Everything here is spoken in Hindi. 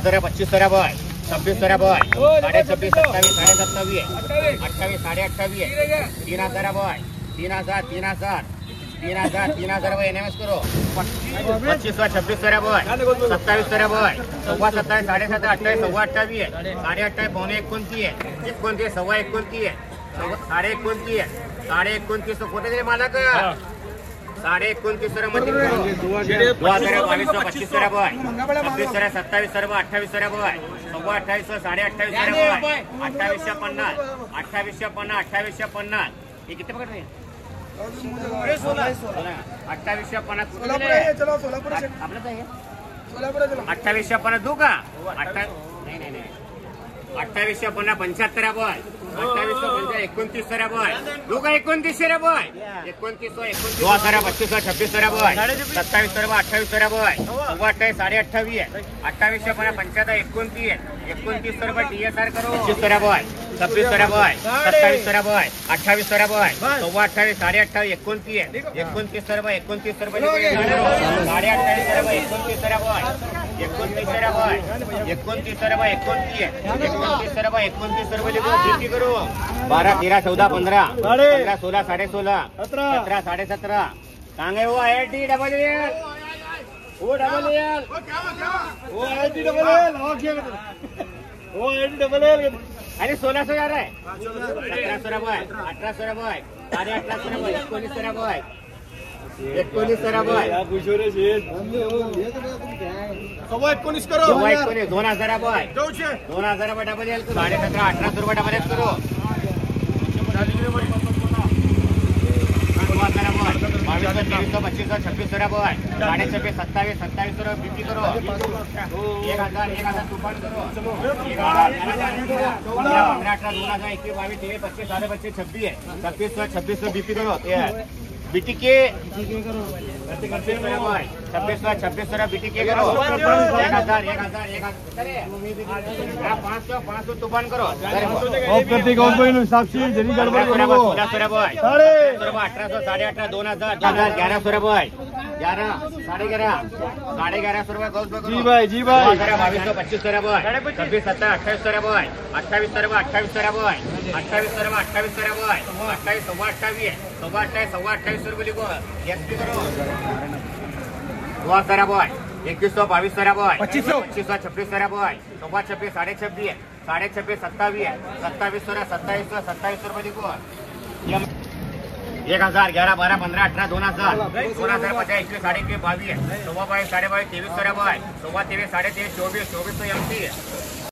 25 boy 26 boy 26.5 27 27 28 28 3000 boy 3000 boy NMS करो 25 26 बॉय 27 बॉय 27 27 28 28 पौने 29 सव्वा 29 साढ़े 29 खोटे दे मालक 29.5 मध्ये 2200 25 बॉय 26 27 28 बॉय सव्वा 28 साढ़े 28 बॉय 2850 ये कितने पकड़ रहे हैं 2850 आपलं काय 2850 दू का नहीं 2850 75 बॉय 29 बॉय दू का 29 बॉय 29 25 26 बॉय 27 28 बॉय 28 साढ़े 28 2850 29 TSR करो 25 बॉय 26 बॉय 27 बॉय 28 बॉय सव्वा 28 साढ़े 28 29 साढ़े 28 बॉय 29 करो 12 13 14 15 16 साढ़े 16 17 साढ़े 17 सांगे वो IIT डबल एल वो डबल एल वो IIT डबल एल वो IIT डबल एल अरे 1600 जा रहा है 1700 बॉय 1800 बॉय साढ़े 1800 बॉय 1900 बॉय 1900 बॉय सव्वा 19 करो 2000 बॉय 2000 बॉय डबल एल 17,500 1800 रुपये डबल एल करो 2200 2500 2600 बॉय 26 27 27 बीपी करो 1000 तूफान करो 15 18 2021 22 23 25 25 26 बीपी करो बीटी के 26 बीटी के करो 1000 500 तूफान करो साक्षी जरी गड़बड़ 1600 बॉय 1800 साढ़े 18 2000 1100 बॉय 11 साढ़े 1100 रुपये जी भाई 2200 2500 boy 26 27 28 boy 28 boy 28 boy 28 boy 28 सव्वा 28 रुपये लिखो एसपी करो 2000 बॉय 2100 2200 बॉय 2500 2600 बॉय सव्वा 26 साढ़े 26 27 27 रुपये लिखो 1000 11 12 15 18 2000 50 21 साढ़े 22 सव्वा 22 साढ़े 22 2300 बॉय सव्वा 23 साढ़े 23 24 24 MC